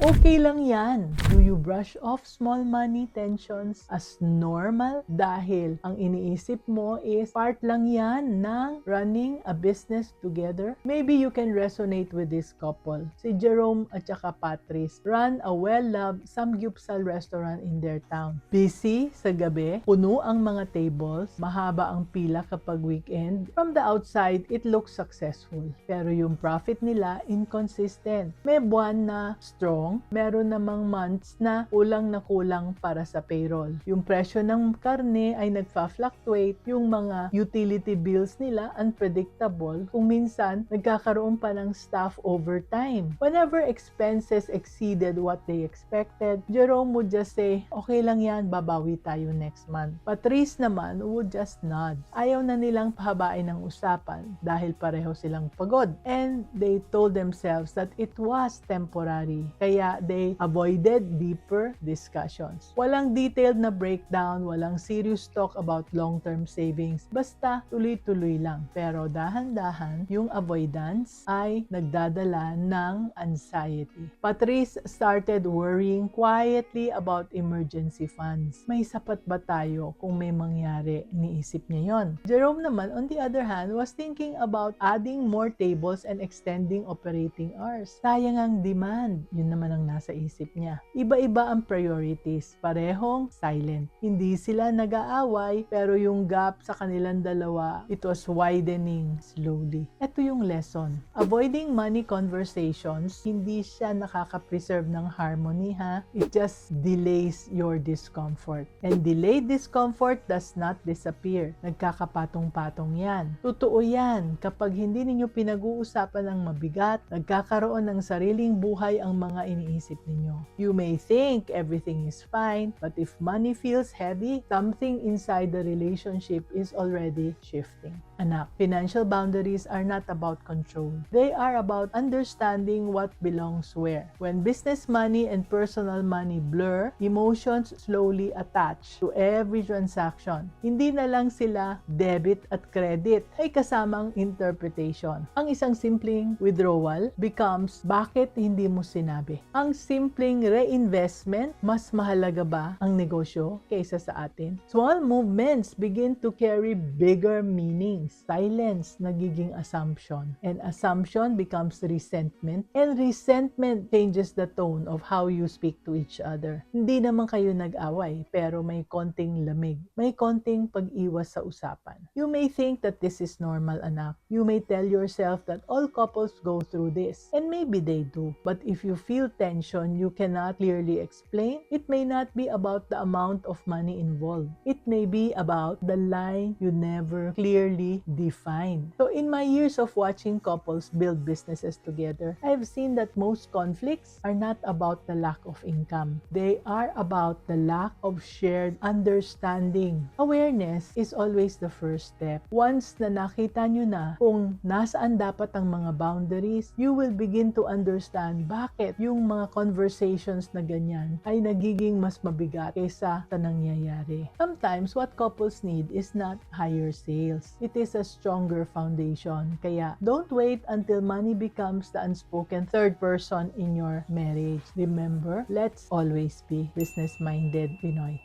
Okay lang yan. Do you brush off small money tensions as normal? Dahil ang iniisip mo is part lang yan ng running a business together? Maybe you can resonate with this couple. Si Jerome at saka Patrice run a well-loved samgyupsal restaurant in their town. Busy sa gabi, puno ang mga tables, mahaba ang pila kapag weekend. From the outside, it looks successful. Pero yung profit nila, inconsistent. May buwan na strong, meron namang months na kulang para sa payroll. Yung presyo ng karne ay nagfa-fluctuate, yung mga utility bills nila unpredictable, kung minsan nagkakaroon pa ng staff overtime. Whenever expenses exceeded what they expected, Jerome would just say, okay lang yan, babawi tayo next month. Patrice naman would just nod. Ayaw na nilang pahabain ng usapan dahil pareho silang pagod. And they told themselves that it was temporary. Kaya they avoided deeper discussions. Walang detailed na breakdown, walang serious talk about long-term savings. Basta tuloy-tuloy lang. Pero dahan-dahan, yung avoidance ay nagdadala ng anxiety. Patrice started worrying quietly about emergency funds. May sapat ba tayo kung may mangyari? Iniisip niya yon. Jerome naman, on the other hand, was thinking about adding more tables and extending operating hours. Sayang ang demand. Yun naman ang nasa isip niya. Iba-iba ang priorities. Parehong silent. Hindi sila nag-aaway, pero yung gap sa kanilang dalawa, it was widening slowly. Ito yung lesson. Avoiding money conversations, hindi siya nakaka-preserve ng harmony, ha? It just delays your discomfort. And delayed discomfort does not disappear. Nagkakapatong-patong yan. Totoo yan. Kapag hindi ninyo pinag-uusapan ng mabigat, nagkakaroon ng sariling buhay ang mga iniisip ninyo. You may think everything is fine, but if money feels heavy, something inside the relationship is already shifting. Anak, financial boundaries are not about control. They are about understanding what belongs where. When business money and personal money blur, emotions slowly attach to every transaction. Hindi na lang sila debit at credit, ay kasamang interpretation. Ang isang simpleng withdrawal becomes, bakit hindi mo sinabi? Ang simpleng reinvestment, mas mahalaga ba ang negosyo kaysa sa atin? Small movements begin to carry bigger meanings. Silence nagiging assumption, and assumption becomes resentment, and resentment changes the tone of how you speak to each other. Hindi naman kayo nag-away, pero may konting lamig, may konting pag-iwas sa usapan. You may think that this is normal, anak. You may tell yourself that all couples go through this, and maybe they do. But if you feel tension you cannot clearly explain, it may not be about the amount of money involved. It may be about the line you never clearly defined. So in my years of watching couples build businesses together, I've seen that most conflicts are not about the lack of income. They are about the lack of shared understanding. Awareness is always the first step. Once na nakita nyo na kung nasaan dapat ang mga boundaries, you will begin to understand bakit yung mga conversations na ganyan ay nagiging mas mabigat kaysa sa nangyayari. Sometimes what couples need is not higher sales. It is a stronger foundation. Kaya don't wait until money becomes the unspoken third person in your marriage. Remember, let's always be business-minded Pinoy.